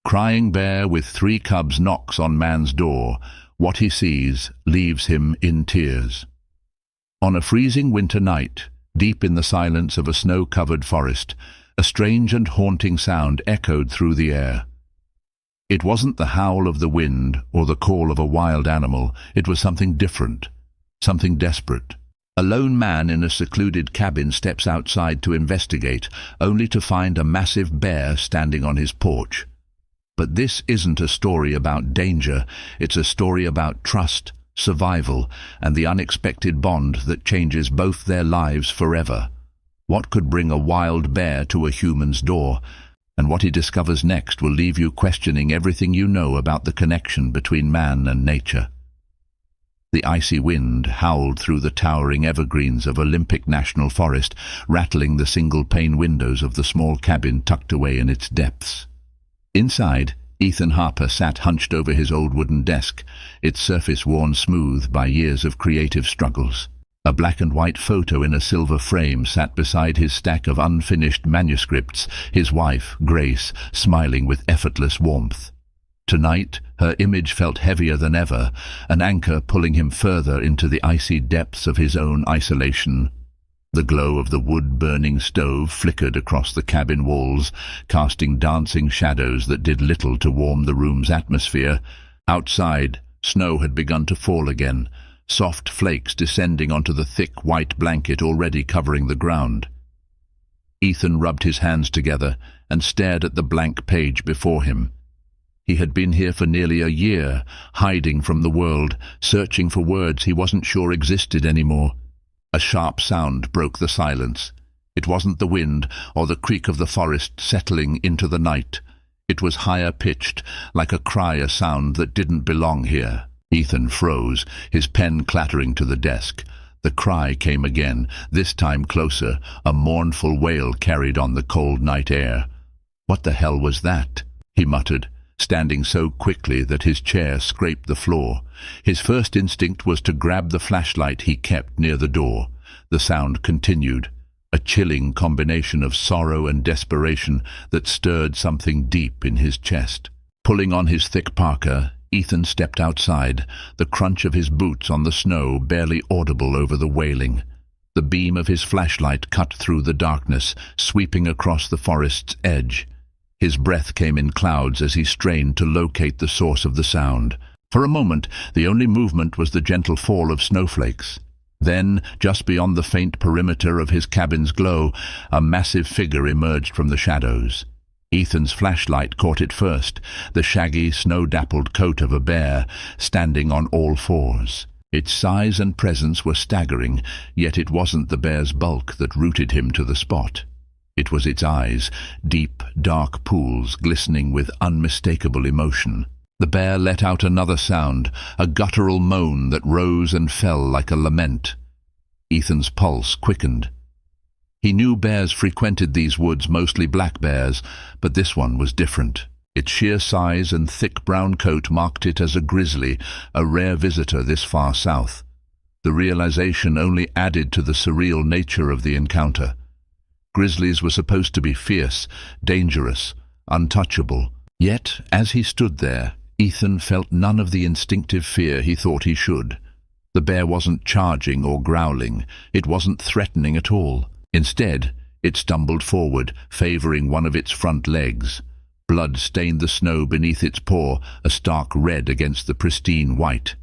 Crying bear with 3 cubs knocks on man's door. What he sees leaves him in tears. On a freezing winter night, deep in the silence of a snow-covered forest, a strange and haunting sound echoed through the air. It wasn't the howl of the wind or the call of a wild animal. It was something different, something desperate. A lone man in a secluded cabin steps outside to investigate, only to find a massive bear standing on his porch. But this isn't a story about danger. It's a story about trust, survival, and the unexpected bond that changes both their lives forever. What could bring a wild bear to a human's door? And what he discovers next will leave you questioning everything you know about the connection between man and nature. The icy wind howled through the towering evergreens of Olympic National Forest, rattling the single-pane windows of the small cabin tucked away in its depths. Inside, Ethan Harper sat hunched over his old wooden desk, its surface worn smooth by years of creative struggles. A black-and-white photo in a silver frame sat beside his stack of unfinished manuscripts, his wife, Grace, smiling with effortless warmth. Tonight, her image felt heavier than ever, an anchor pulling him further into the icy depths of his own isolation. The glow of the wood-burning stove flickered across the cabin walls, casting dancing shadows that did little to warm the room's atmosphere. Outside, snow had begun to fall again, soft flakes descending onto the thick white blanket already covering the ground. Ethan rubbed his hands together and stared at the blank page before him. He had been here for nearly a year, hiding from the world, searching for words he wasn't sure existed anymore. A sharp sound broke the silence. It wasn't the wind or the creak of the forest settling into the night. It was higher-pitched, like a cry, a sound that didn't belong here. Ethan froze, his pen clattering to the desk. The cry came again, this time closer, a mournful wail carried on the cold night air. "What the hell was that?" he muttered, standing so quickly that his chair scraped the floor. His first instinct was to grab the flashlight he kept near the door. The sound continued, a chilling combination of sorrow and desperation that stirred something deep in his chest. Pulling on his thick parka, Ethan stepped outside, the crunch of his boots on the snow barely audible over the wailing. The beam of his flashlight cut through the darkness, sweeping across the forest's edge. His breath came in clouds as he strained to locate the source of the sound. For a moment, the only movement was the gentle fall of snowflakes. Then, just beyond the faint perimeter of his cabin's glow, a massive figure emerged from the shadows. Ethan's flashlight caught it first, the shaggy, snow-dappled coat of a bear, standing on all fours. Its size and presence were staggering, yet it wasn't the bear's bulk that rooted him to the spot. It was its eyes, deep, dark pools glistening with unmistakable emotion. The bear let out another sound, a guttural moan that rose and fell like a lament. Ethan's pulse quickened. He knew bears frequented these woods, mostly black bears, but this one was different. Its sheer size and thick brown coat marked it as a grizzly, a rare visitor this far south. The realization only added to the surreal nature of the encounter. Grizzlies were supposed to be fierce, dangerous, untouchable. Yet, as he stood there, Ethan felt none of the instinctive fear he thought he should. The bear wasn't charging or growling. It wasn't threatening at all. Instead, it stumbled forward, favoring one of its front legs. Blood stained the snow beneath its paw, a stark red against the pristine white.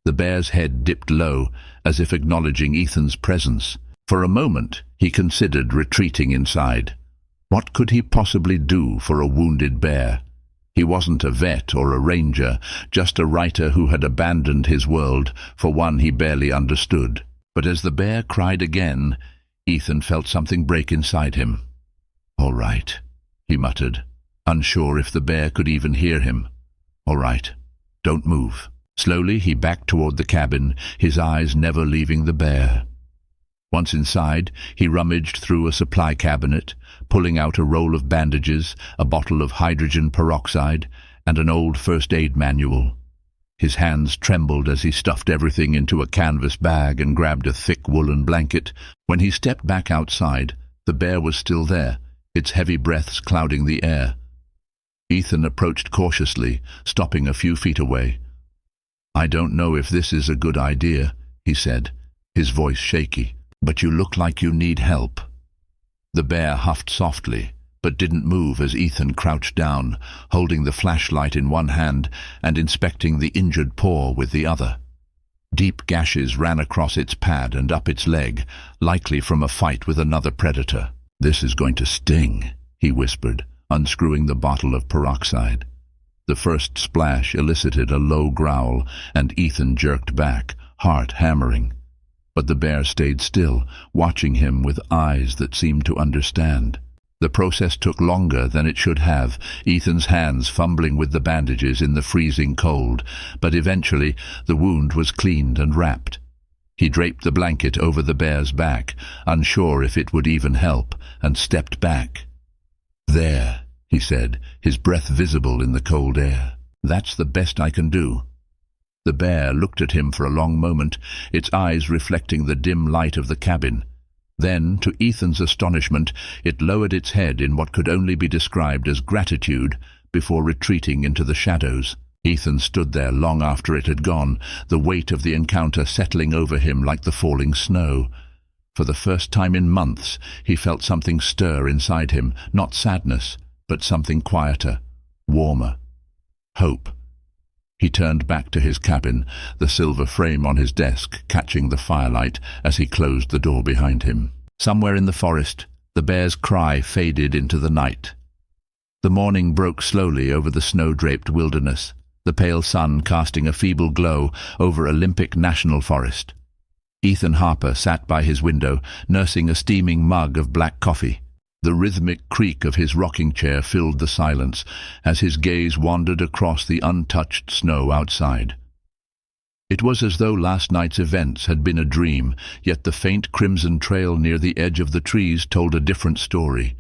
The bear's head dipped low, as if acknowledging Ethan's presence. For a moment, he considered retreating inside. What could he possibly do for a wounded bear? He wasn't a vet or a ranger, just a writer who had abandoned his world for one he barely understood. But as the bear cried again, Ethan felt something break inside him. "All right," he muttered, unsure if the bear could even hear him. "All right, don't move." Slowly he backed toward the cabin, his eyes never leaving the bear. Once inside, he rummaged through a supply cabinet, pulling out a roll of bandages, a bottle of hydrogen peroxide, and an old first aid manual. His hands trembled as he stuffed everything into a canvas bag and grabbed a thick woolen blanket. When he stepped back outside, the bear was still there, its heavy breaths clouding the air. Ethan approached cautiously, stopping a few feet away. "I don't know if this is a good idea," he said, his voice shaky, "but you look like you need help." The bear huffed softly, but didn't move as Ethan crouched down, holding the flashlight in one hand and inspecting the injured paw with the other. Deep gashes ran across its pad and up its leg, likely from a fight with another predator. "This is going to sting," he whispered, unscrewing the bottle of peroxide. The first splash elicited a low growl, and Ethan jerked back, heart hammering. But the bear stayed still, watching him with eyes that seemed to understand. The process took longer than it should have, Ethan's hands fumbling with the bandages in the freezing cold, but eventually the wound was cleaned and wrapped. He draped the blanket over the bear's back, unsure if it would even help, and stepped back. "There," he said, his breath visible in the cold air. "That's the best I can do." The bear looked at him for a long moment, its eyes reflecting the dim light of the cabin. Then, to Ethan's astonishment, it lowered its head in what could only be described as gratitude before retreating into the shadows. Ethan stood there long after it had gone, the weight of the encounter settling over him like the falling snow. For the first time in months, he felt something stir inside him, not sadness, but something quieter, warmer. Hope. He turned back to his cabin, the silver frame on his desk catching the firelight as he closed the door behind him. Somewhere in the forest, the bear's cry faded into the night. The morning broke slowly over the snow-draped wilderness, the pale sun casting a feeble glow over Olympic National Forest. Ethan Harper sat by his window, nursing a steaming mug of black coffee. The rhythmic creak of his rocking chair filled the silence as his gaze wandered across the untouched snow outside. It was as though last night's events had been a dream, yet the faint crimson trail near the edge of the trees told a different story.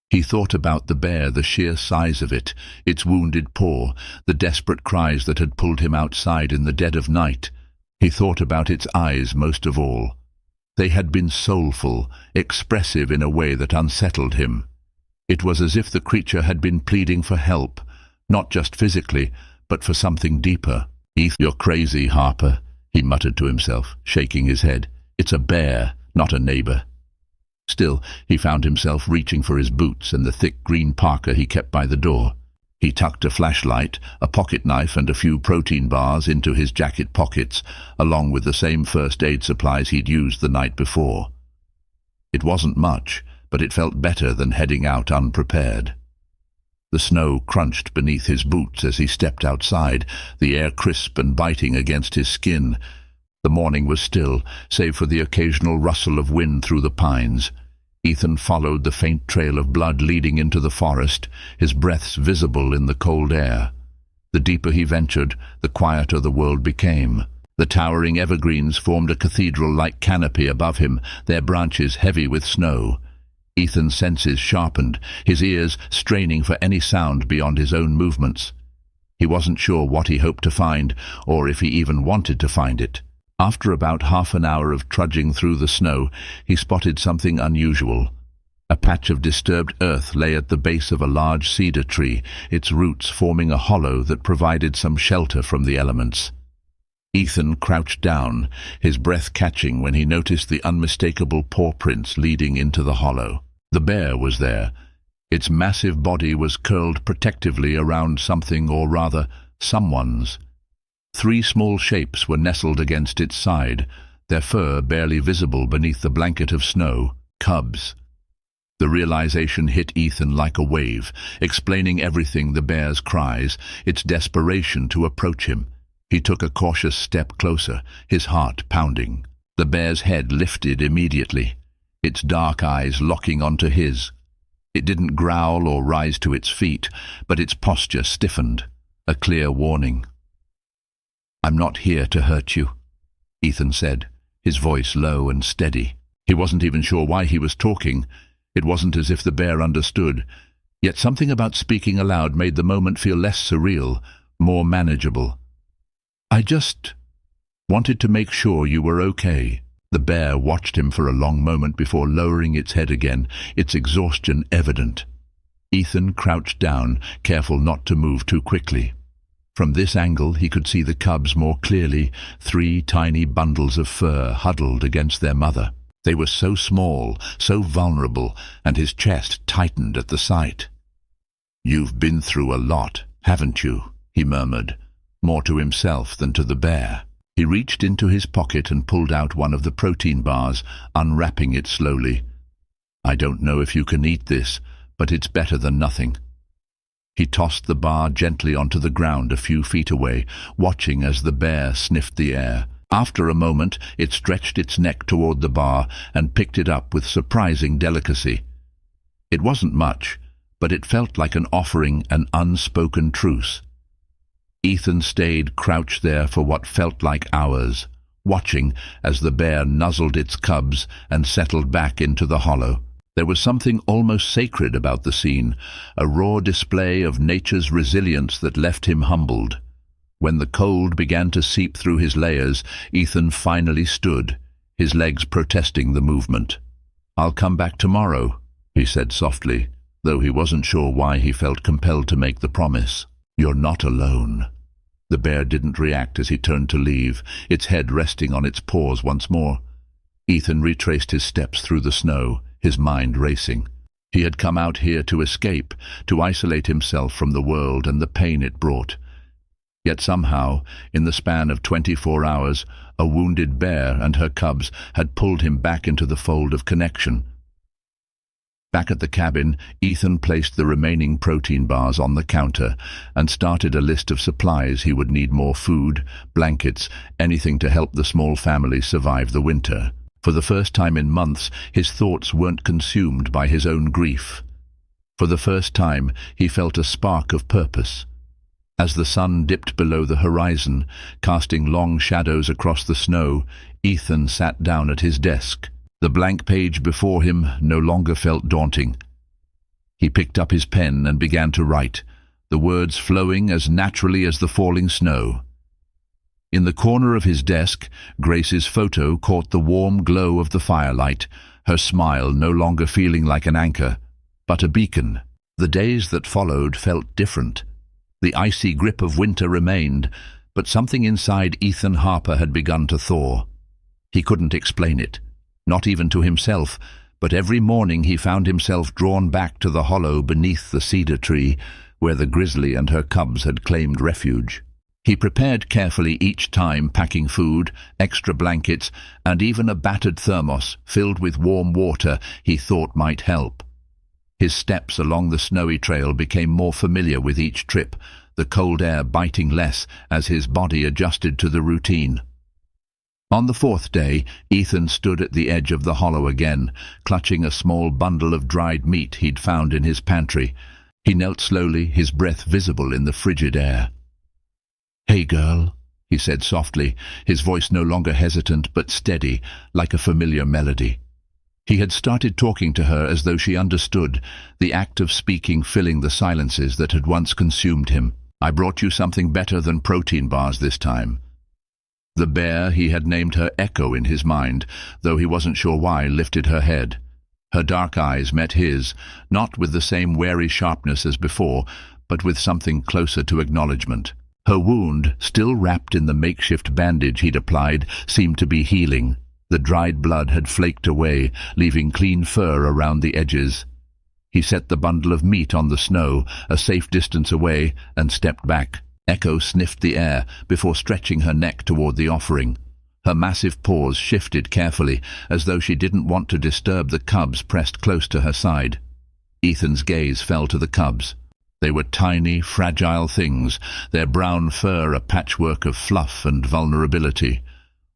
He thought about the bear, the sheer size of it, its wounded paw, the desperate cries that had pulled him outside in the dead of night. He thought about its eyes most of all. They had been soulful, expressive in a way that unsettled him. It was as if the creature had been pleading for help, not just physically, but for something deeper. "You're crazy, Harper," he muttered to himself, shaking his head. "It's a bear, not a neighbor." Still, he found himself reaching for his boots and the thick green parka he kept by the door. He tucked a flashlight, a pocket knife and a few protein bars into his jacket pockets, along with the same first aid supplies he'd used the night before. It wasn't much, but it felt better than heading out unprepared. The snow crunched beneath his boots as he stepped outside, the air crisp and biting against his skin. The morning was still, save for the occasional rustle of wind through the pines. Ethan followed the faint trail of blood leading into the forest, his breaths visible in the cold air. The deeper he ventured, the quieter the world became. The towering evergreens formed a cathedral-like canopy above him, their branches heavy with snow. Ethan's senses sharpened, his ears straining for any sound beyond his own movements. He wasn't sure what he hoped to find, or if he even wanted to find it. After about half an hour of trudging through the snow, he spotted something unusual. A patch of disturbed earth lay at the base of a large cedar tree, its roots forming a hollow that provided some shelter from the elements. Ethan crouched down, his breath catching when he noticed the unmistakable paw prints leading into the hollow. The bear was there. Its massive body was curled protectively around something, or rather, someone's. 3 small shapes were nestled against its side, their fur barely visible beneath the blanket of snow. Cubs. The realization hit Ethan like a wave, explaining everything: the bear's cries, its desperation to approach him. He took a cautious step closer, his heart pounding. The bear's head lifted immediately, its dark eyes locking onto his. It didn't growl or rise to its feet, but its posture stiffened, a clear warning. "I'm not here to hurt you," Ethan said, his voice low and steady. He wasn't even sure why he was talking. It wasn't as if the bear understood. Yet something about speaking aloud made the moment feel less surreal, more manageable. "I just wanted to make sure you were okay." The bear watched him for a long moment before lowering its head again, its exhaustion evident. Ethan crouched down, careful not to move too quickly. From this angle he could see the cubs more clearly, 3 tiny bundles of fur huddled against their mother. They were so small, so vulnerable, and his chest tightened at the sight. "You've been through a lot, haven't you?" he murmured, more to himself than to the bear. He reached into his pocket and pulled out one of the protein bars, unwrapping it slowly. "I don't know if you can eat this, but it's better than nothing." He tossed the bar gently onto the ground a few feet away, watching as the bear sniffed the air. After a moment, it stretched its neck toward the bar and picked it up with surprising delicacy. It wasn't much, but it felt like an offering, an unspoken truce. Ethan stayed crouched there for what felt like hours, watching as the bear nuzzled its cubs and settled back into the hollow. There was something almost sacred about the scene, a raw display of nature's resilience that left him humbled. When the cold began to seep through his layers, Ethan finally stood, his legs protesting the movement. "I'll come back tomorrow," he said softly, though he wasn't sure why he felt compelled to make the promise. "You're not alone." The bear didn't react as he turned to leave, its head resting on its paws once more. Ethan retraced his steps through the snow, his mind racing. He had come out here to escape, to isolate himself from the world and the pain it brought. Yet somehow, in the span of 24 hours, a wounded bear and her cubs had pulled him back into the fold of connection. Back at the cabin, Ethan placed the remaining protein bars on the counter and started a list of supplies he would need: more food, blankets, anything to help the small family survive the winter. For the first time in months, his thoughts weren't consumed by his own grief. For the first time, he felt a spark of purpose. As the sun dipped below the horizon, casting long shadows across the snow, Ethan sat down at his desk. The blank page before him no longer felt daunting. He picked up his pen and began to write, the words flowing as naturally as the falling snow. In the corner of his desk, Grace's photo caught the warm glow of the firelight, her smile no longer feeling like an anchor, but a beacon. The days that followed felt different. The icy grip of winter remained, but something inside Ethan Harper had begun to thaw. He couldn't explain it, not even to himself, but every morning he found himself drawn back to the hollow beneath the cedar tree, where the grizzly and her cubs had claimed refuge. He prepared carefully each time, packing food, extra blankets, and even a battered thermos filled with warm water he thought might help. His steps along the snowy trail became more familiar with each trip, the cold air biting less as his body adjusted to the routine. On the 4th day, Ethan stood at the edge of the hollow again, clutching a small bundle of dried meat he'd found in his pantry. He knelt slowly, his breath visible in the frigid air. "Hey, girl," he said softly, his voice no longer hesitant but steady, like a familiar melody. He had started talking to her as though she understood, the act of speaking filling the silences that had once consumed him. "I brought you something better than protein bars this time." The bear, he had named her Echo in his mind, though he wasn't sure why, lifted her head. Her dark eyes met his, not with the same wary sharpness as before, but with something closer to acknowledgement. Her wound, still wrapped in the makeshift bandage he'd applied, seemed to be healing. The dried blood had flaked away, leaving clean fur around the edges. He set the bundle of meat on the snow, a safe distance away, and stepped back. Echo sniffed the air before stretching her neck toward the offering. Her massive paws shifted carefully, as though she didn't want to disturb the cubs pressed close to her side. Ethan's gaze fell to the cubs. They were tiny, fragile things, their brown fur a patchwork of fluff and vulnerability.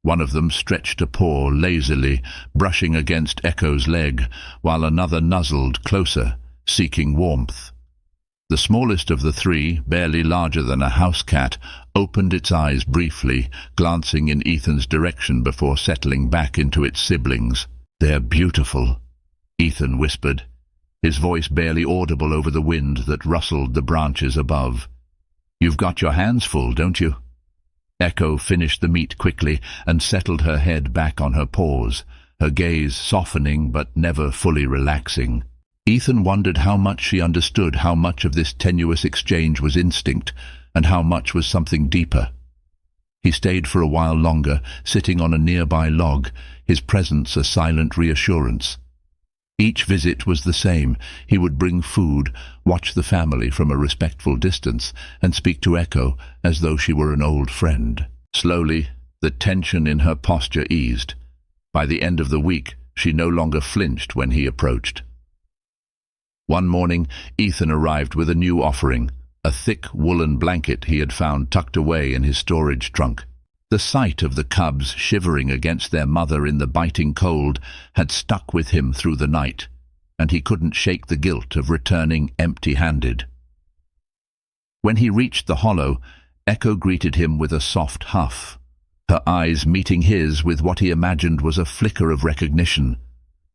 One of them stretched a paw lazily, brushing against Echo's leg, while another nuzzled closer, seeking warmth. The smallest of the 3, barely larger than a house cat, opened its eyes briefly, glancing in Ethan's direction before settling back into its siblings. "They're beautiful," Ethan whispered, his voice barely audible over the wind that rustled the branches above. "You've got your hands full, don't you?" Echo finished the meat quickly and settled her head back on her paws, her gaze softening but never fully relaxing. Ethan wondered how much she understood, how much of this tenuous exchange was instinct, and how much was something deeper. He stayed for a while longer, sitting on a nearby log, his presence a silent reassurance. Each visit was the same. He would bring food, watch the family from a respectful distance, and speak to Echo as though she were an old friend. Slowly, the tension in her posture eased. By the end of the week, she no longer flinched when he approached. One morning, Ethan arrived with a new offering, a thick woolen blanket he had found tucked away in his storage trunk. The sight of the cubs shivering against their mother in the biting cold had stuck with him through the night, and he couldn't shake the guilt of returning empty-handed. When he reached the hollow, Echo greeted him with a soft huff, her eyes meeting his with what he imagined was a flicker of recognition.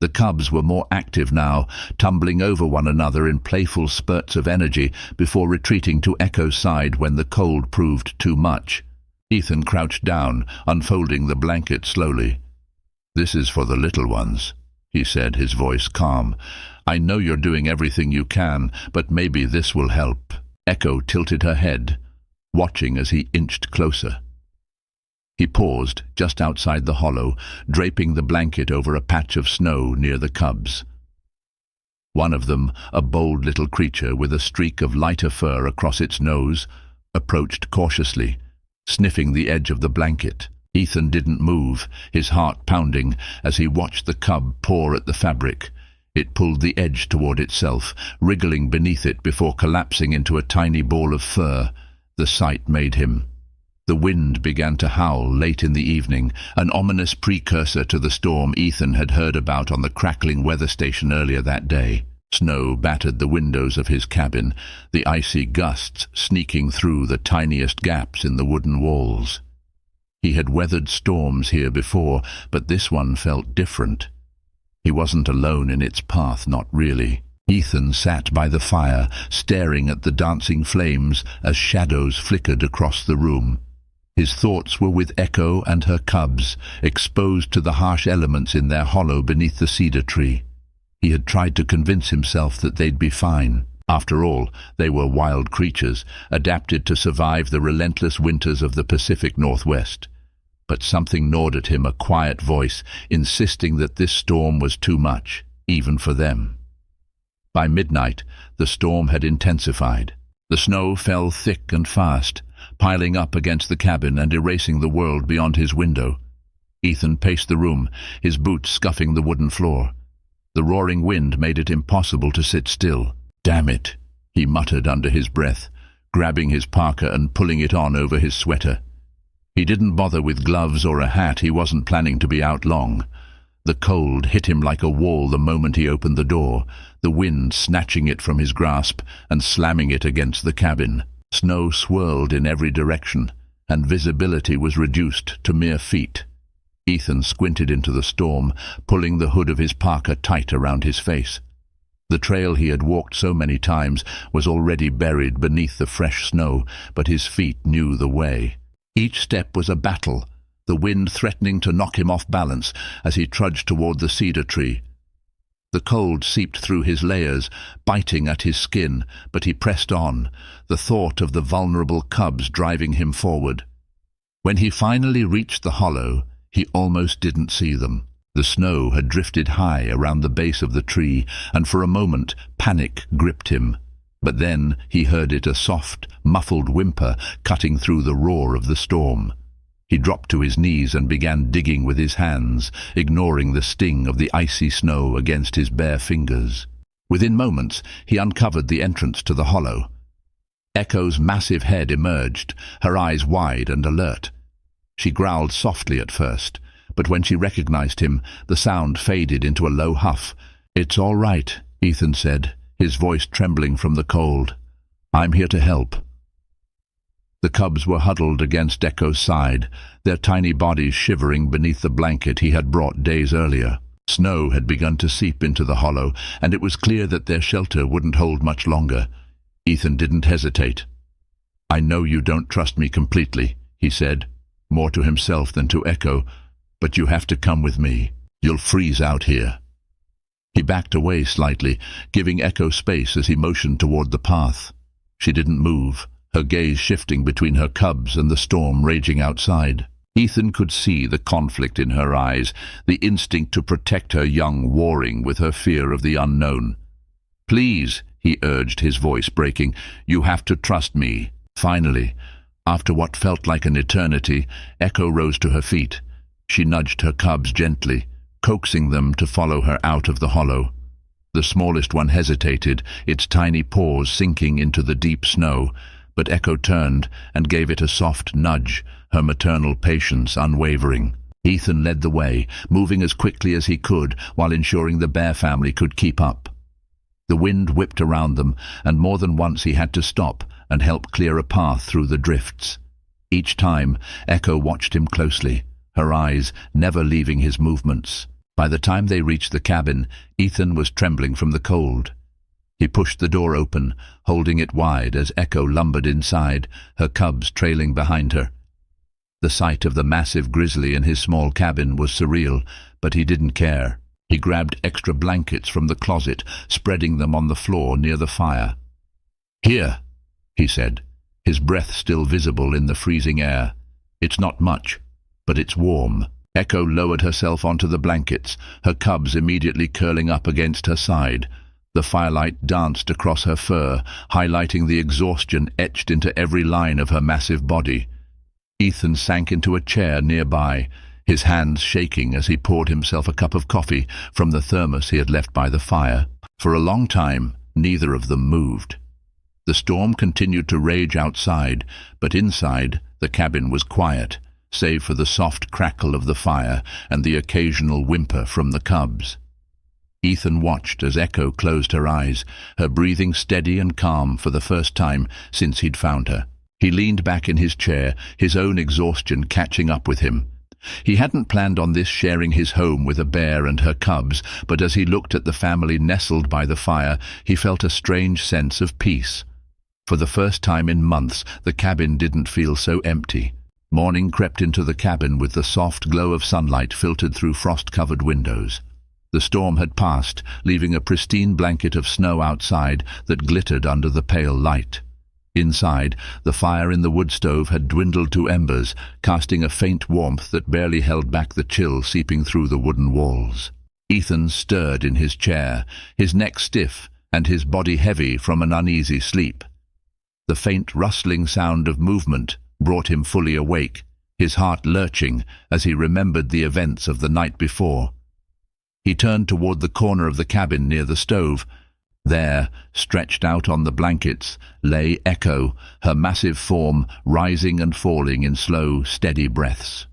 The cubs were more active now, tumbling over one another in playful spurts of energy before retreating to Echo's side when the cold proved too much. Ethan crouched down, unfolding the blanket slowly. "This is for the little ones," he said, his voice calm. "I know you're doing everything you can, but maybe this will help." Echo tilted her head, watching as he inched closer. He paused just outside the hollow, draping the blanket over a patch of snow near the cubs. One of them, a bold little creature with a streak of lighter fur across its nose, approached cautiously, sniffing the edge of the blanket. Ethan didn't move, his heart pounding, as he watched the cub paw at the fabric. It pulled the edge toward itself, wriggling beneath it before collapsing into a tiny ball of fur. The sight made him. The wind began to howl late in the evening, an ominous precursor to the storm Ethan had heard about on the crackling weather station earlier that day. Snow battered the windows of his cabin, the icy gusts sneaking through the tiniest gaps in the wooden walls. He had weathered storms here before, but this one felt different. He wasn't alone in its path, not really. Ethan sat by the fire, staring at the dancing flames as shadows flickered across the room. His thoughts were with Echo and her cubs, exposed to the harsh elements in their hollow beneath the cedar tree. He had tried to convince himself that they'd be fine. After all, they were wild creatures, adapted to survive the relentless winters of the Pacific Northwest. But something gnawed at him, a quiet voice, insisting that this storm was too much, even for them. By midnight, the storm had intensified. The snow fell thick and fast, piling up against the cabin and erasing the world beyond his window. Ethan paced the room, his boots scuffing the wooden floor. The roaring wind made it impossible to sit still. "Damn it," he muttered under his breath, grabbing his parka and pulling it on over his sweater. He didn't bother with gloves or a hat. He wasn't planning to be out long. The cold hit him like a wall the moment he opened the door, the wind snatching it from his grasp and slamming it against the cabin. Snow swirled in every direction, and visibility was reduced to mere feet. Ethan squinted into the storm, pulling the hood of his parka tight around his face. The trail he had walked so many times was already buried beneath the fresh snow, but his feet knew the way. Each step was a battle, the wind threatening to knock him off balance as he trudged toward the cedar tree. The cold seeped through his layers, biting at his skin, but he pressed on, the thought of the vulnerable cubs driving him forward. When he finally reached the hollow, he almost didn't see them. The snow had drifted high around the base of the tree, and for a moment panic gripped him. But then he heard it, a soft, muffled whimper cutting through the roar of the storm. He dropped to his knees and began digging with his hands, ignoring the sting of the icy snow against his bare fingers. Within moments, he uncovered the entrance to the hollow. Echo's massive head emerged, her eyes wide and alert. She growled softly at first, but when she recognized him, the sound faded into a low huff. "It's all right," Ethan said, his voice trembling from the cold. "I'm here to help." The cubs were huddled against Echo's side, their tiny bodies shivering beneath the blanket he had brought days earlier. Snow had begun to seep into the hollow, and it was clear that their shelter wouldn't hold much longer. Ethan didn't hesitate. "I know you don't trust me completely," he said, more to himself than to Echo, "but you have to come with me. You'll freeze out here." He backed away slightly, giving Echo space as he motioned toward the path. She didn't move, her gaze shifting between her cubs and the storm raging outside. Ethan could see the conflict in her eyes, the instinct to protect her young warring with her fear of the unknown. "Please," he urged, his voice breaking, "you have to trust me." Finally, after what felt like an eternity, Echo rose to her feet. She nudged her cubs gently, coaxing them to follow her out of the hollow. The smallest one hesitated, its tiny paws sinking into the deep snow, but Echo turned and gave it a soft nudge, her maternal patience unwavering. Ethan led the way, moving as quickly as he could while ensuring the bear family could keep up. The wind whipped around them, and more than once he had to stop and help clear a path through the drifts. Each time, Echo watched him closely, her eyes never leaving his movements. By the time they reached the cabin, Ethan was trembling from the cold. He pushed the door open, holding it wide as Echo lumbered inside, her cubs trailing behind her. The sight of the massive grizzly in his small cabin was surreal, but he didn't care. He grabbed extra blankets from the closet, spreading them on the floor near the fire. "Here," he said, his breath still visible in the freezing air. "It's not much, but it's warm." Echo lowered herself onto the blankets, her cubs immediately curling up against her side. The firelight danced across her fur, highlighting the exhaustion etched into every line of her massive body. Ethan sank into a chair nearby, his hands shaking as he poured himself a cup of coffee from the thermos he had left by the fire. For a long time, neither of them moved. The storm continued to rage outside, but inside, the cabin was quiet, save for the soft crackle of the fire and the occasional whimper from the cubs. Ethan watched as Echo closed her eyes, her breathing steady and calm for the first time since he'd found her. He leaned back in his chair, his own exhaustion catching up with him. He hadn't planned on this sharing his home with a bear and her cubs, but as he looked at the family nestled by the fire, he felt a strange sense of peace. For the first time in months, the cabin didn't feel so empty. Morning crept into the cabin with the soft glow of sunlight filtered through frost-covered windows. The storm had passed, leaving a pristine blanket of snow outside that glittered under the pale light. Inside, the fire in the wood stove had dwindled to embers, casting a faint warmth that barely held back the chill seeping through the wooden walls. Ethan stirred in his chair, his neck stiff and his body heavy from an uneasy sleep. The faint rustling sound of movement brought him fully awake, his heart lurching as he remembered the events of the night before. He turned toward the corner of the cabin near the stove. There, stretched out on the blankets, lay Echo, her massive form rising and falling in slow, steady breaths.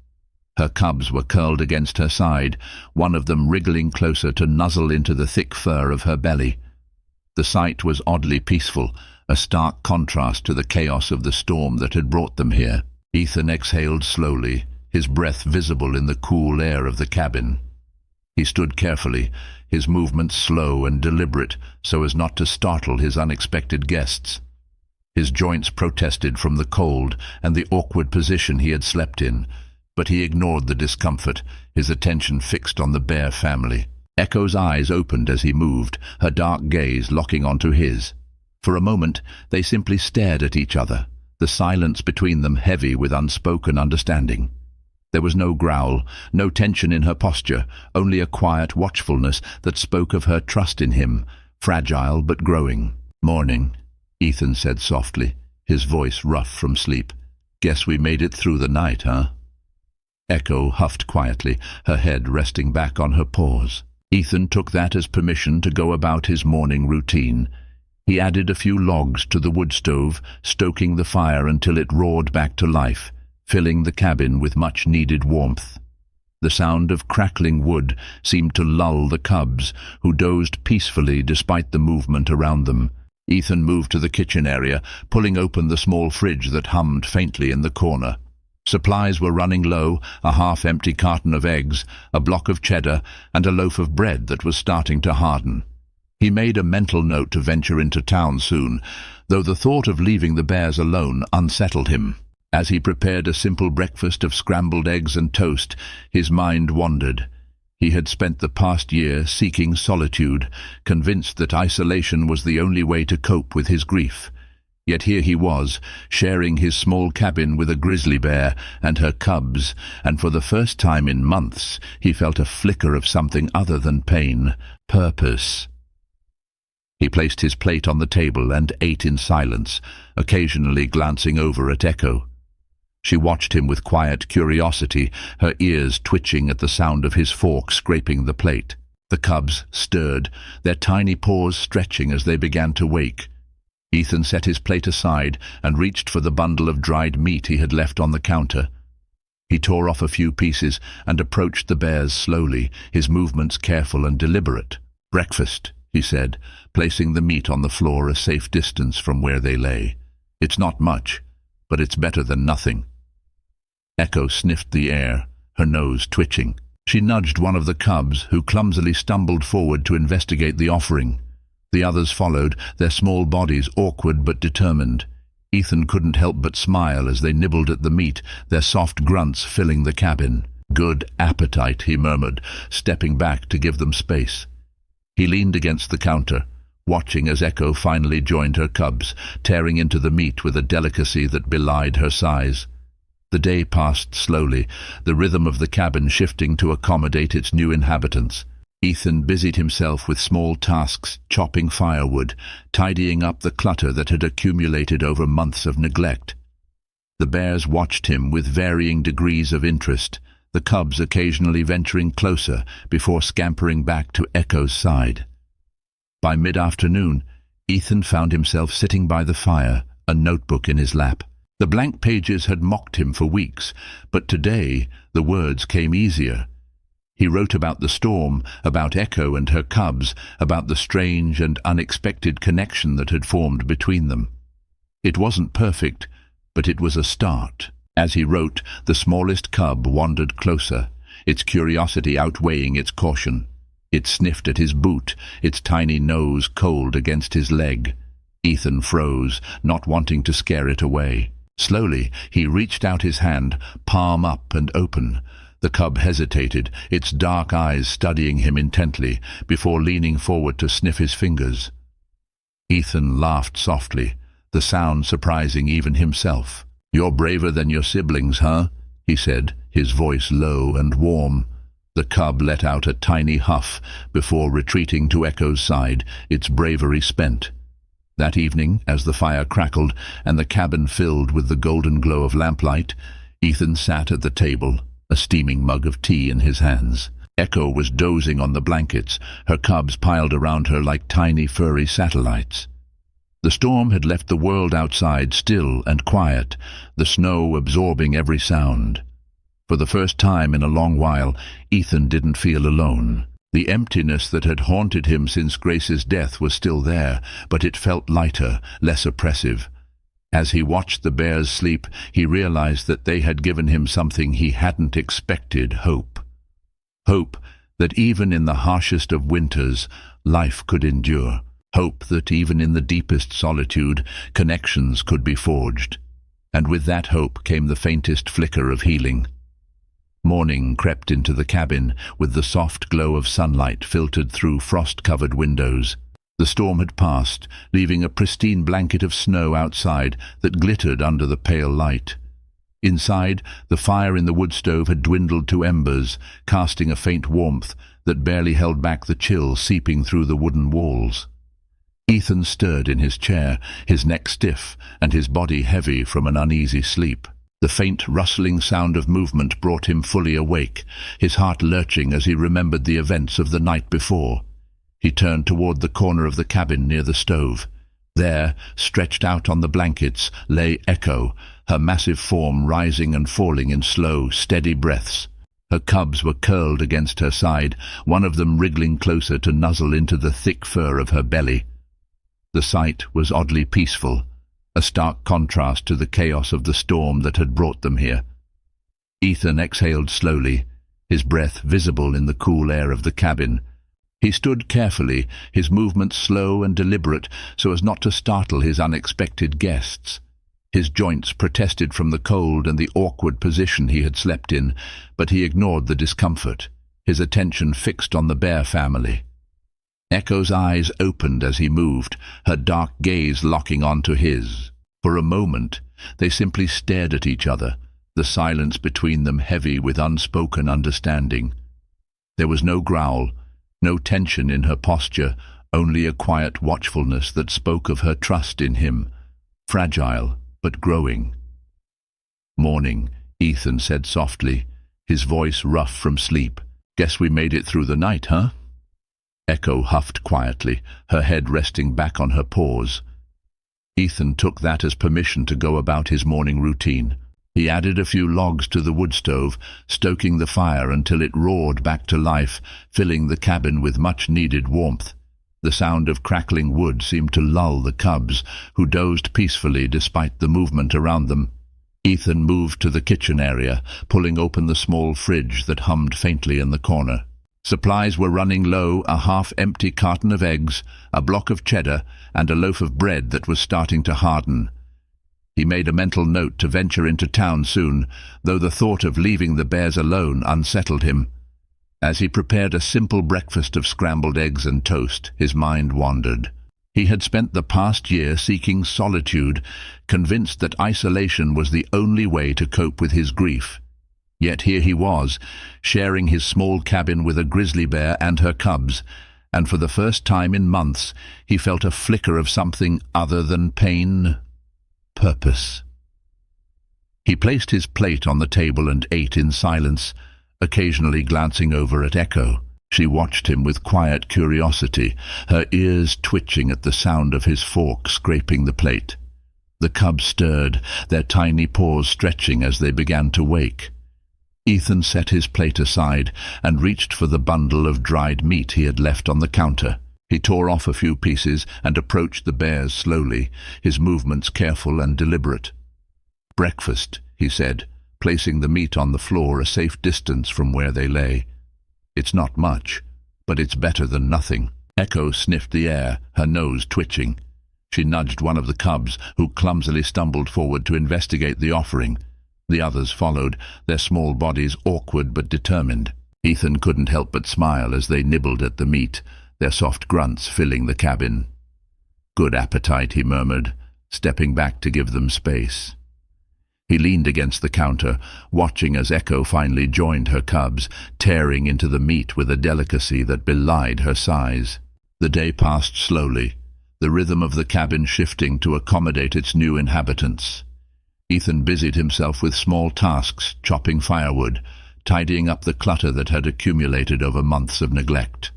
Her cubs were curled against her side, one of them wriggling closer to nuzzle into the thick fur of her belly. The sight was oddly peaceful, a stark contrast to the chaos of the storm that had brought them here. Ethan exhaled slowly, his breath visible in the cool air of the cabin. He stood carefully, his movements slow and deliberate so as not to startle his unexpected guests. His joints protested from the cold and the awkward position he had slept in, but he ignored the discomfort, his attention fixed on the bear family. Echo's eyes opened as he moved, her dark gaze locking onto his. For a moment, they simply stared at each other, the silence between them heavy with unspoken understanding. There was no growl, no tension in her posture, only a quiet watchfulness that spoke of her trust in him, fragile but growing. "Morning," Ethan said softly, his voice rough from sleep. "Guess we made it through the night, huh?" Echo huffed quietly, her head resting back on her paws. Ethan took that as permission to go about his morning routine. He added a few logs to the wood stove, stoking the fire until it roared back to life, filling the cabin with much-needed warmth. The sound of crackling wood seemed to lull the cubs, who dozed peacefully despite the movement around them. Ethan moved to the kitchen area, pulling open the small fridge that hummed faintly in the corner. Supplies were running low, a half-empty carton of eggs, a block of cheddar, and a loaf of bread that was starting to harden. He made a mental note to venture into town soon, though the thought of leaving the bears alone unsettled him. As he prepared a simple breakfast of scrambled eggs and toast, his mind wandered. He had spent the past year seeking solitude, convinced that isolation was the only way to cope with his grief. Yet here he was, sharing his small cabin with a grizzly bear and her cubs, and for the first time in months he felt a flicker of something other than pain, purpose. He placed his plate on the table and ate in silence, occasionally glancing over at Echo. She watched him with quiet curiosity, her ears twitching at the sound of his fork scraping the plate. The cubs stirred, their tiny paws stretching as they began to wake. Ethan set his plate aside and reached for the bundle of dried meat he had left on the counter. He tore off a few pieces and approached the bears slowly, his movements careful and deliberate. "Breakfast," he said, placing the meat on the floor a safe distance from where they lay. "It's not much, but it's better than nothing." Echo sniffed the air, her nose twitching. She nudged one of the cubs, who clumsily stumbled forward to investigate the offering. The others followed, their small bodies awkward but determined. Ethan couldn't help but smile as they nibbled at the meat, their soft grunts filling the cabin. "Good appetite," he murmured, stepping back to give them space. He leaned against the counter, watching as Echo finally joined her cubs, tearing into the meat with a delicacy that belied her size. The day passed slowly, the rhythm of the cabin shifting to accommodate its new inhabitants. Ethan busied himself with small tasks, chopping firewood, tidying up the clutter that had accumulated over months of neglect. The bears watched him with varying degrees of interest, the cubs occasionally venturing closer before scampering back to Echo's side. By mid-afternoon, Ethan found himself sitting by the fire, a notebook in his lap. The blank pages had mocked him for weeks, but today the words came easier. He wrote about the storm, about Echo and her cubs, about the strange and unexpected connection that had formed between them. It wasn't perfect, but it was a start. As he wrote, the smallest cub wandered closer, its curiosity outweighing its caution. It sniffed at his boot, its tiny nose cold against his leg. Ethan froze, not wanting to scare it away. Slowly, he reached out his hand, palm up and open. The cub hesitated, its dark eyes studying him intently, before leaning forward to sniff his fingers. Ethan laughed softly, the sound surprising even himself. "You're braver than your siblings, huh?" he said, his voice low and warm. The cub let out a tiny huff before retreating to Echo's side, its bravery spent. That evening, as the fire crackled and the cabin filled with the golden glow of lamplight, Ethan sat at the table, a steaming mug of tea in his hands. Echo was dozing on the blankets, her cubs piled around her like tiny furry satellites. The storm had left the world outside still and quiet, the snow absorbing every sound. For the first time in a long while, Ethan didn't feel alone. The emptiness that had haunted him since Grace's death was still there, but it felt lighter, less oppressive. As he watched the bears sleep, he realized that they had given him something he hadn't expected: hope. Hope that even in the harshest of winters, life could endure. Hope that even in the deepest solitude, connections could be forged. And with that hope came the faintest flicker of healing. Morning crept into the cabin, with the soft glow of sunlight filtered through frost-covered windows. The storm had passed, leaving a pristine blanket of snow outside that glittered under the pale light. Inside, the fire in the wood stove had dwindled to embers, casting a faint warmth that barely held back the chill seeping through the wooden walls. Ethan stirred in his chair, his neck stiff and his body heavy from an uneasy sleep. The faint rustling sound of movement brought him fully awake, his heart lurching as he remembered the events of the night before. He turned toward the corner of the cabin near the stove. There, stretched out on the blankets, lay Echo, her massive form rising and falling in slow, steady breaths. Her cubs were curled against her side, one of them wriggling closer to nuzzle into the thick fur of her belly. The sight was oddly peaceful, a stark contrast to the chaos of the storm that had brought them here. Ethan exhaled slowly, his breath visible in the cool air of the cabin. He stood carefully, his movements slow and deliberate so as not to startle his unexpected guests. His joints protested from the cold and the awkward position he had slept in, but he ignored the discomfort. his attention fixed on the bear family. Echo's eyes opened as he moved, her dark gaze locking onto his. For a moment, they simply stared at each other, the silence between them heavy with unspoken understanding. There was no growl, no tension in her posture, only a quiet watchfulness that spoke of her trust in him, fragile but growing. "Morning," Ethan said softly, his voice rough from sleep. "Guess we made it through the night, huh?" Echo huffed quietly, her head resting back on her paws. Ethan took that as permission to go about his morning routine. He added a few logs to the wood stove, stoking the fire until it roared back to life, filling the cabin with much-needed warmth. The sound of crackling wood seemed to lull the cubs, who dozed peacefully despite the movement around them. Ethan moved to the kitchen area, pulling open the small fridge that hummed faintly in the corner. Supplies were running low, a half-empty carton of eggs, a block of cheddar, and a loaf of bread that was starting to harden. He made a mental note to venture into town soon, though the thought of leaving the bears alone unsettled him. As he prepared a simple breakfast of scrambled eggs and toast, his mind wandered. He had spent the past year seeking solitude, convinced that isolation was the only way to cope with his grief. Yet here he was, sharing his small cabin with a grizzly bear and her cubs, and for the first time in months he felt a flicker of something other than pain, purpose. He placed his plate on the table and ate in silence, occasionally glancing over at Echo. She watched him with quiet curiosity, her ears twitching at the sound of his fork scraping the plate. The cubs stirred, their tiny paws stretching as they began to wake. Ethan set his plate aside and reached for the bundle of dried meat he had left on the counter. He tore off a few pieces and approached the bears slowly, his movements careful and deliberate. "Breakfast," he said, placing the meat on the floor a safe distance from where they lay. "It's not much, but it's better than nothing." Echo sniffed the air, her nose twitching. She nudged one of the cubs, who clumsily stumbled forward to investigate the offering. The others followed, their small bodies awkward but determined. Ethan couldn't help but smile as they nibbled at the meat, their soft grunts filling the cabin. "Good appetite," he murmured, stepping back to give them space. He leaned against the counter, watching as Echo finally joined her cubs, tearing into the meat with a delicacy that belied her size. The day passed slowly, the rhythm of the cabin shifting to accommodate its new inhabitants. Ethan busied himself with small tasks, chopping firewood, tidying up the clutter that had accumulated over months of neglect.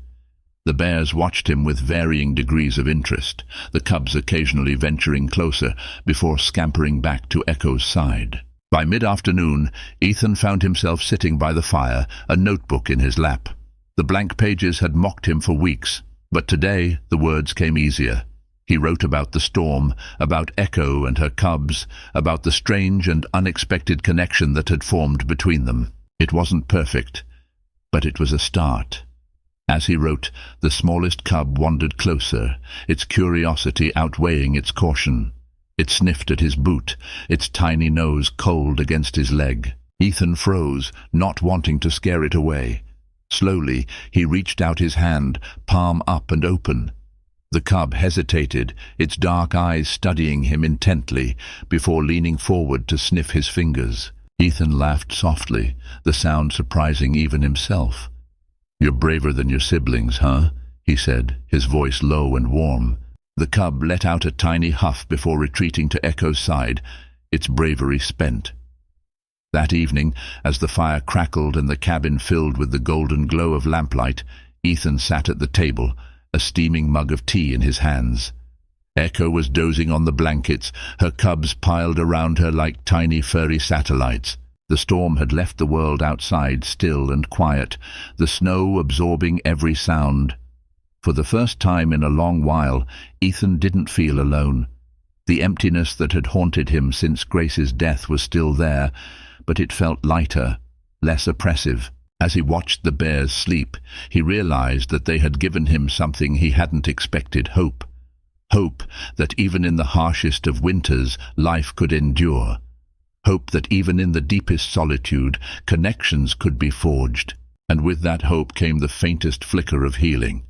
The bears watched him with varying degrees of interest, the cubs occasionally venturing closer before scampering back to Echo's side. By mid-afternoon, Ethan found himself sitting by the fire, a notebook in his lap. The blank pages had mocked him for weeks, but today the words came easier. He wrote about the storm, about Echo and her cubs, about the strange and unexpected connection that had formed between them. It wasn't perfect, but it was a start. As he wrote, the smallest cub wandered closer, its curiosity outweighing its caution. It sniffed at his boot, its tiny nose cold against his leg. Ethan froze, not wanting to scare it away. Slowly, he reached out his hand, palm up and open. The cub hesitated, its dark eyes studying him intently, before leaning forward to sniff his fingers. Ethan laughed softly, the sound surprising even himself. "You're braver than your siblings, huh?" he said, his voice low and warm. The cub let out a tiny huff before retreating to Echo's side, its bravery spent. That evening, as the fire crackled and the cabin filled with the golden glow of lamplight, Ethan sat at the table, a steaming mug of tea in his hands. Echo was dozing on the blankets, her cubs piled around her like tiny furry satellites. The storm had left the world outside still and quiet, the snow absorbing every sound. For the first time in a long while, Ethan didn't feel alone. The emptiness that had haunted him since Grace's death was still there, but it felt lighter, less oppressive. As he watched the bears sleep, he realized that they had given him something he hadn't expected: hope. Hope that even in the harshest of winters, life could endure. Hope that even in the deepest solitude, connections could be forged. and with that hope came the faintest flicker of healing.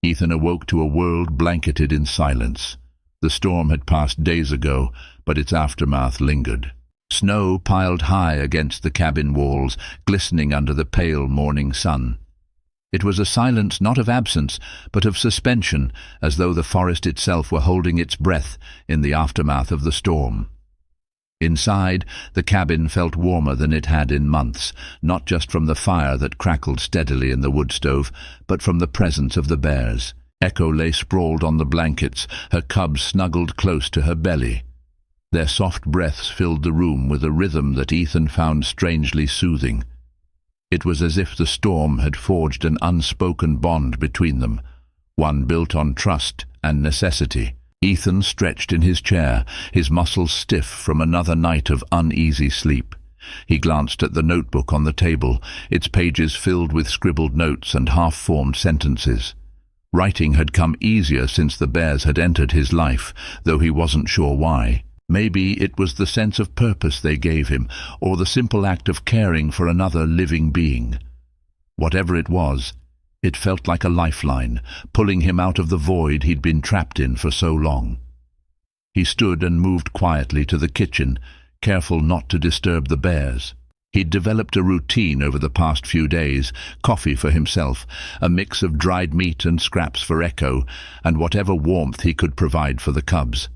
Ethan awoke to a world blanketed in silence. The storm had passed days ago, but its aftermath lingered. Snow piled high against the cabin walls, glistening under the pale morning sun. It was a silence not of absence, but of suspension, as though the forest itself were holding its breath in the aftermath of the storm. Inside, the cabin felt warmer than it had in months, not just from the fire that crackled steadily in the wood stove, but from the presence of the bears. Echo lay sprawled on the blankets, her cubs snuggled close to her belly. Their soft breaths filled the room with a rhythm that Ethan found strangely soothing. It was as if the storm had forged an unspoken bond between them, one built on trust and necessity. Ethan stretched in his chair, his muscles stiff from another night of uneasy sleep. He glanced at the notebook on the table, its pages filled with scribbled notes and half-formed sentences. Writing had come easier since the bears had entered his life, though he wasn't sure why. Maybe it was the sense of purpose they gave him, or the simple act of caring for another living being. Whatever it was, it felt like a lifeline, pulling him out of the void he'd been trapped in for so long. He stood and moved quietly to the kitchen, careful not to disturb the bears. He'd developed a routine over the past few days: coffee for himself, a mix of dried meat and scraps for Echo, and whatever warmth he could provide for the cubs.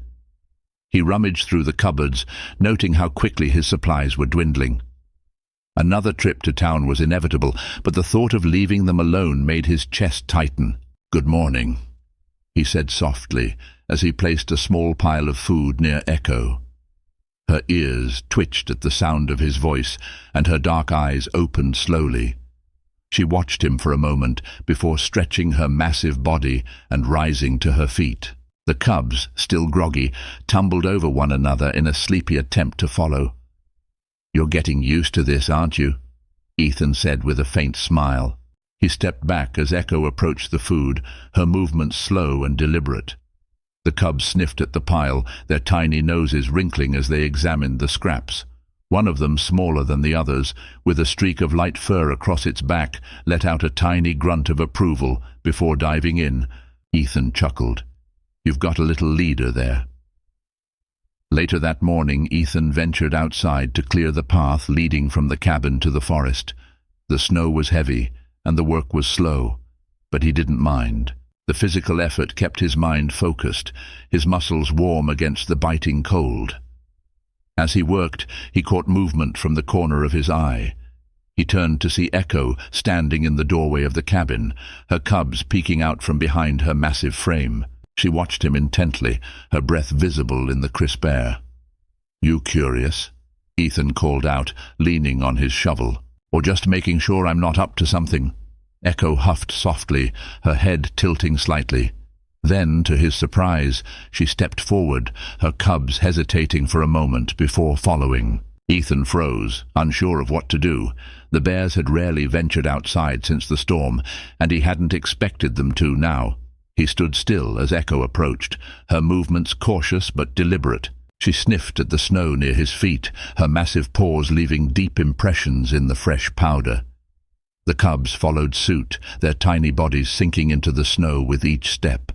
He rummaged through the cupboards, noting how quickly his supplies were dwindling. Another trip to town was inevitable, but the thought of leaving them alone made his chest tighten. "Good morning," he said softly, as he placed a small pile of food near Echo. Her ears twitched at the sound of his voice, and her dark eyes opened slowly. She watched him for a moment before stretching her massive body and rising to her feet. The cubs, still groggy, tumbled over one another in a sleepy attempt to follow. "You're getting used to this, aren't you?" Ethan said with a faint smile. He stepped back as Echo approached the food, her movements slow and deliberate. The cubs sniffed at the pile, their tiny noses wrinkling as they examined the scraps. One of them, smaller than the others, with a streak of light fur across its back, let out a tiny grunt of approval before diving in. Ethan chuckled. "You've got a little leader there." Later that morning, Ethan ventured outside to clear the path leading from the cabin to the forest. The snow was heavy, and the work was slow, but he didn't mind. The physical effort kept his mind focused, his muscles warm against the biting cold. As he worked, he caught movement from the corner of his eye. He turned to see Echo standing in the doorway of the cabin, her cubs peeking out from behind her massive frame. She watched him intently, her breath visible in the crisp air. "You curious?" Ethan called out, leaning on his shovel. "Or just making sure I'm not up to something?" Echo huffed softly, her head tilting slightly. Then, to his surprise, she stepped forward, her cubs hesitating for a moment before following. Ethan froze, unsure of what to do. The bears had rarely ventured outside since the storm, and he hadn't expected them to now. He stood still as Echo approached, her movements cautious but deliberate. She sniffed at the snow near his feet, her massive paws leaving deep impressions in the fresh powder. The cubs followed suit, their tiny bodies sinking into the snow with each step.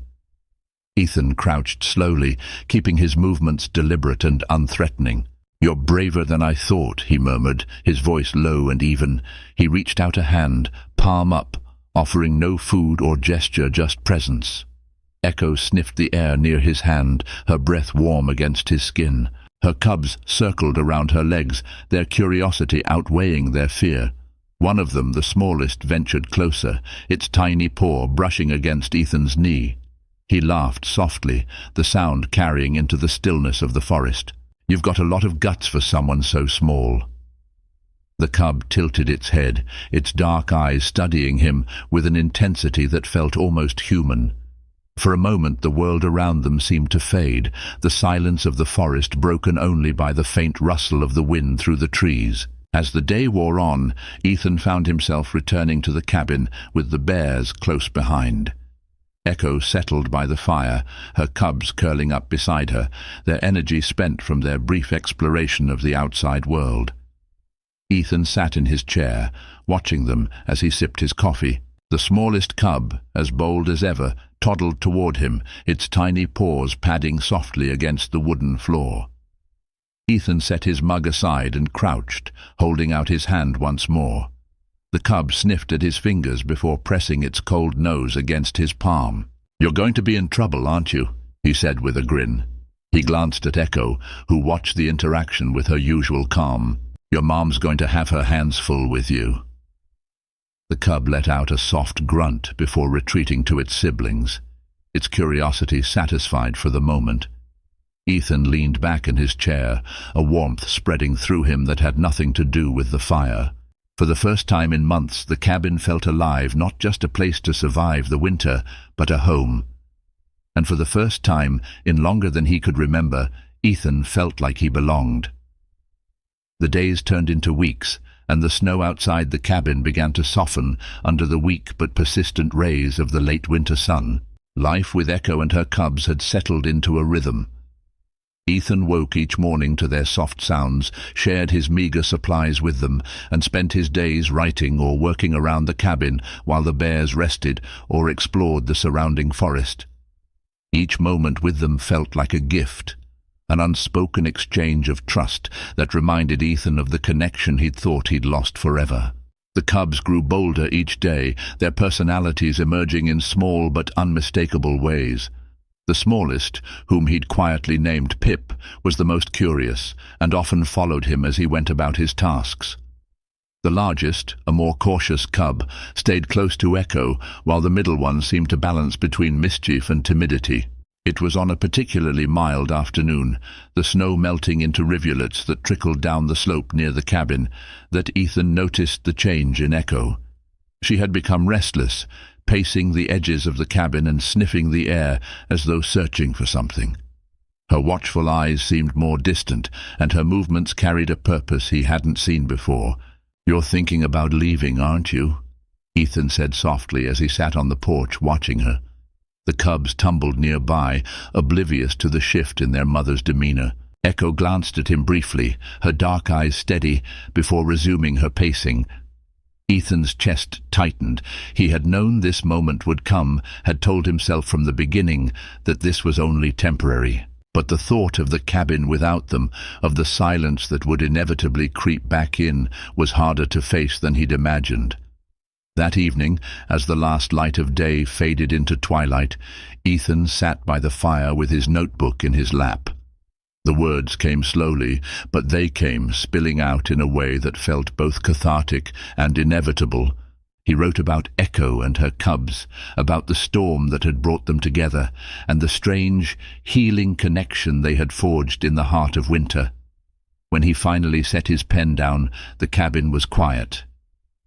Ethan crouched slowly, keeping his movements deliberate and unthreatening. "You're braver than I thought," he murmured, his voice low and even. He reached out a hand, palm up, offering no food or gesture, just presence. Echo sniffed the air near his hand, her breath warm against his skin. Her cubs circled around her legs, their curiosity outweighing their fear. One of them, the smallest, ventured closer, its tiny paw brushing against Ethan's knee. He laughed softly, the sound carrying into the stillness of the forest. "You've got a lot of guts for someone so small." The cub tilted its head, its dark eyes studying him with an intensity that felt almost human. For a moment the world around them seemed to fade, the silence of the forest broken only by the faint rustle of the wind through the trees. As the day wore on, Ethan found himself returning to the cabin with the bears close behind. Echo settled by the fire, her cubs curling up beside her, their energy spent from their brief exploration of the outside world. Ethan sat in his chair, watching them as he sipped his coffee. The smallest cub, as bold as ever, toddled toward him, its tiny paws padding softly against the wooden floor. Ethan set his mug aside and crouched, holding out his hand once more. The cub sniffed at his fingers before pressing its cold nose against his palm. "You're going to be in trouble, aren't you?" he said with a grin. He glanced at Echo, who watched the interaction with her usual calm. "Your mom's going to have her hands full with you." The cub let out a soft grunt before retreating to its siblings, its curiosity satisfied for the moment. Ethan leaned back in his chair, a warmth spreading through him that had nothing to do with the fire. For the first time in months, the cabin felt alive, not just a place to survive the winter, but a home. And for the first time, in longer than he could remember, Ethan felt like he belonged. The days turned into weeks, and the snow outside the cabin began to soften under the weak but persistent rays of the late winter sun. Life with Echo and her cubs had settled into a rhythm. Ethan woke each morning to their soft sounds, shared his meager supplies with them, and spent his days writing or working around the cabin while the bears rested or explored the surrounding forest. Each moment with them felt like a gift, an unspoken exchange of trust that reminded Ethan of the connection he'd thought he'd lost forever. The cubs grew bolder each day, their personalities emerging in small but unmistakable ways. The smallest, whom he'd quietly named Pip, was the most curious, and often followed him as he went about his tasks. The largest, a more cautious cub, stayed close to Echo, while the middle one seemed to balance between mischief and timidity. It was on a particularly mild afternoon, the snow melting into rivulets that trickled down the slope near the cabin, that Ethan noticed the change in Echo. She had become restless, pacing the edges of the cabin and sniffing the air as though searching for something. Her watchful eyes seemed more distant, and her movements carried a purpose he hadn't seen before. "You're thinking about leaving, aren't you?" Ethan said softly as he sat on the porch watching her. The cubs tumbled nearby, oblivious to the shift in their mother's demeanor. Echo glanced at him briefly, her dark eyes steady, before resuming her pacing. Ethan's chest tightened. He had known this moment would come, had told himself from the beginning that this was only temporary. But the thought of the cabin without them, of the silence that would inevitably creep back in, was harder to face than he'd imagined. That evening, as the last light of day faded into twilight, Ethan sat by the fire with his notebook in his lap. The words came slowly, but they came spilling out in a way that felt both cathartic and inevitable. He wrote about Echo and her cubs, about the storm that had brought them together, and the strange, healing connection they had forged in the heart of winter. When he finally set his pen down, the cabin was quiet.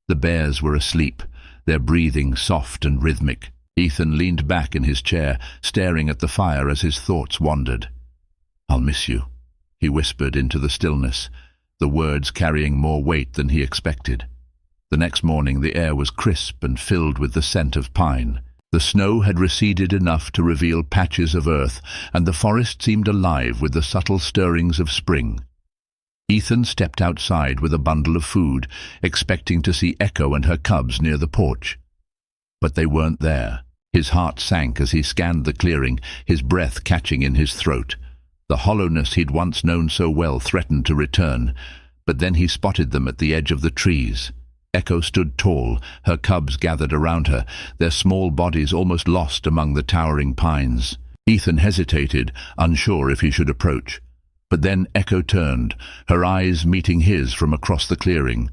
The bears were asleep, their breathing soft and rhythmic. Ethan leaned back in his chair, staring at the fire as his thoughts wandered. "I'll miss you," he whispered into the stillness, the words carrying more weight than he expected. The next morning the air was crisp and filled with the scent of pine. The snow had receded enough to reveal patches of earth, and the forest seemed alive with the subtle stirrings of spring. Ethan stepped outside with a bundle of food, expecting to see Echo and her cubs near the porch. But they weren't there. His heart sank as he scanned the clearing, his breath catching in his throat. The hollowness he'd once known so well threatened to return, but then he spotted them at the edge of the trees. Echo stood tall, her cubs gathered around her, their small bodies almost lost among the towering pines. Ethan hesitated, unsure if he should approach. But then Echo turned, her eyes meeting his from across the clearing.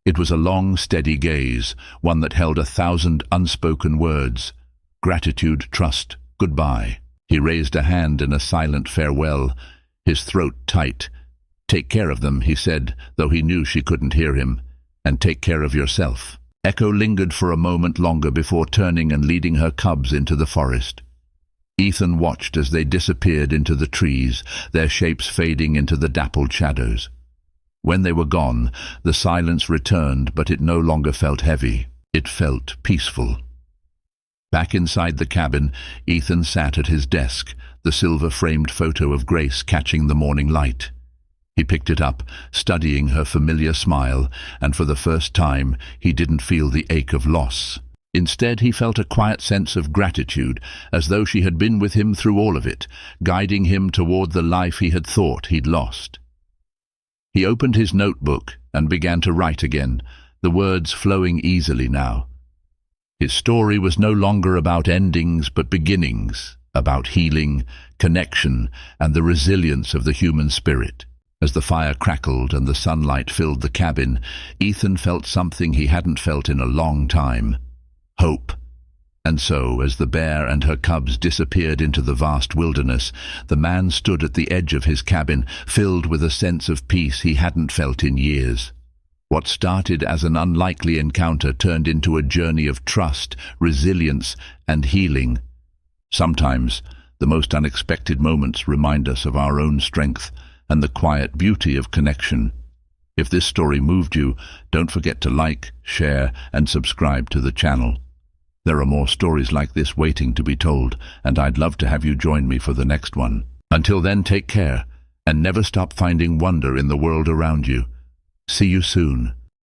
It was a long, steady gaze, one that held 1,000 unspoken words. Gratitude, trust, goodbye. He raised a hand in a silent farewell, his throat tight. "Take care of them," he said, though he knew she couldn't hear him. "And take care of yourself." Echo lingered for a moment longer before turning and leading her cubs into the forest. Ethan watched as they disappeared into the trees, their shapes fading into the dappled shadows. When they were gone, the silence returned, but it no longer felt heavy. It felt peaceful. Back inside the cabin, Ethan sat at his desk, the silver-framed photo of Grace catching the morning light. He picked it up, studying her familiar smile, and for the first time he didn't feel the ache of loss. Instead, he felt a quiet sense of gratitude, as though she had been with him through all of it, guiding him toward the life he had thought he'd lost. He opened his notebook and began to write again, the words flowing easily now. His story was no longer about endings but beginnings, about healing, connection, and the resilience of the human spirit. As the fire crackled and the sunlight filled the cabin, Ethan felt something he hadn't felt in a long time: hope. And so, as the bear and her cubs disappeared into the vast wilderness, the man stood at the edge of his cabin, filled with a sense of peace he hadn't felt in years. What started as an unlikely encounter turned into a journey of trust, resilience, and healing. Sometimes, the most unexpected moments remind us of our own strength and the quiet beauty of connection. If this story moved you, don't forget to like, share, and subscribe to the channel. There are more stories like this waiting to be told, and I'd love to have you join me for the next one. Until then, take care, and never stop finding wonder in the world around you. See you soon.